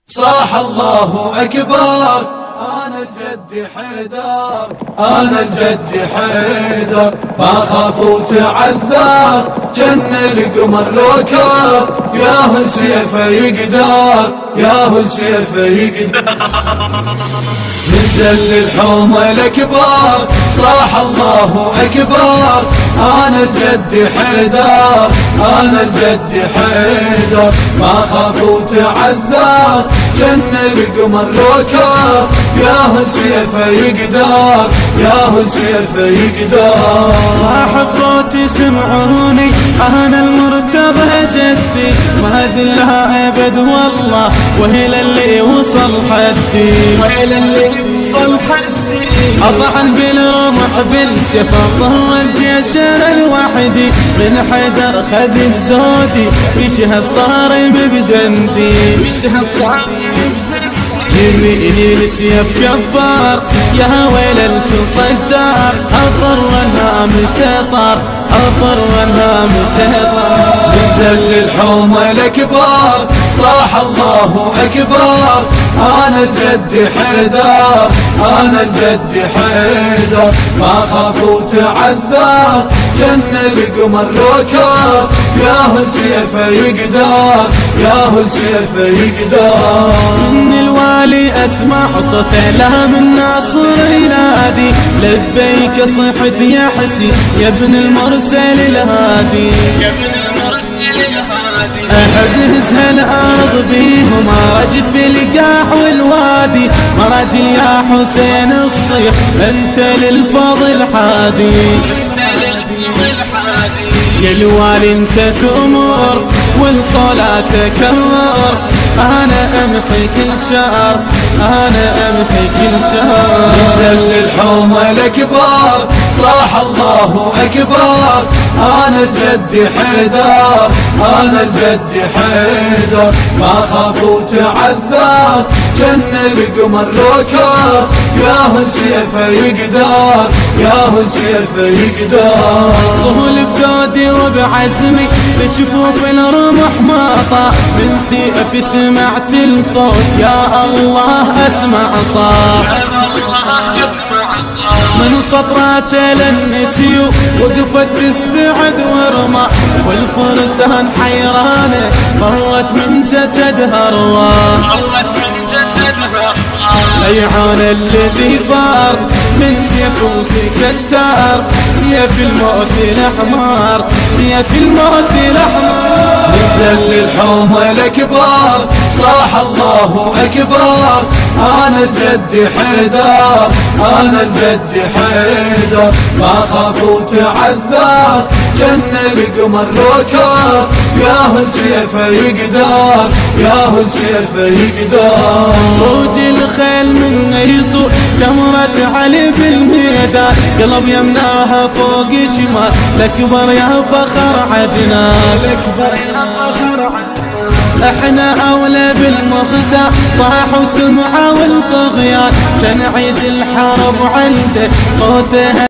صاح الله أكبر. أنا الجد حيدر، أنا الجد حيدر، ما خاف وتعذر، جن القمر لو كار، ياهل سيفه يقدر، ياهل سيفه يقدر. نزل الحومة الأكبر، صاح الله أكبر. أنا الجد حيدر، أنا الجد حيدر، ما خاف وتعذر، جن القمر لو كار، ياهل سيفه يقدر، ياهل سيفه يقدر. صاحب صوتي سمعوني، أنا المرتضى جدي، ما ذلها أبد والله، ويل اللي وصل حدي، ويل اللي وصل حدي. أطعن بالرمح بالسيف، ضر الجيش الوحدي، من حيدر خذ الزودي، يشهد صارم بزندي، يشهد صارم بزندي. يميني لسيف جبار، يا ويل التصدر، أطر وانها متطر، أطر وانها متطر. نزل الحومة الأكبر، صاح الله أكبر. أنا الجد حيدر، أنا الجد حيدر، ما خاف وتعذر، جن القمر لو كار، ياهل سيفه يقدر، ياهل سيفه يقدر. من الوالي أسمع صوته، لا من ناصر ينادي، لبيك صيحت يا حسين، يا ابن المرسل الهادي، يا ابن المرسل الهادي. أعزز هالأرض بيهم، أرجف القاع والوادي، مراجل يا حسين الصيح، أنت للفضل حادي، يا الوالي انت تأمر والصلاة كرر، أنا أمحي كل شهر، أنا أمحي كل شهر. نزل الحومة الأكبر، صاح الله أكبر. أنا الجد حيدر، أنا الجد حيدر، ما خاف وتعذر، جن القمر لو كار، ياهل سيفه يقدر، ياهل سيفه يقدر. صهول بجودي وبعزمي، بجفوف الرمح ماطى، من سيفي سمعت الصوت، يا الله أسمع صاح، من سطراته للنسيو، وقفت تستعد ورمى، والفرسان حيرانه، فرت من جسدها رواح، ليعون الذي فار، من سيفه كتار، سيف الموت الأحمر، سيف الموت الأحمر. نزل الحومة الأكبر، صاح الله أكبر. أنا الجد حيدر، أنا الجد حيدر، ما خاف وتعذر، جن القمر لو كار، ياهل سيفه يقدر، ياهل سيفه يقدر. روج الخيل من يسوع، شمرت علي في الميدان، قلب يمناها فوق شمال، الأكبر يا فخر عدنان، الأكبر يا فخر عدنان. احنا اولى بالمختار، صاح وسمعه والطغيان، شن عيد الحرب عنده صوته.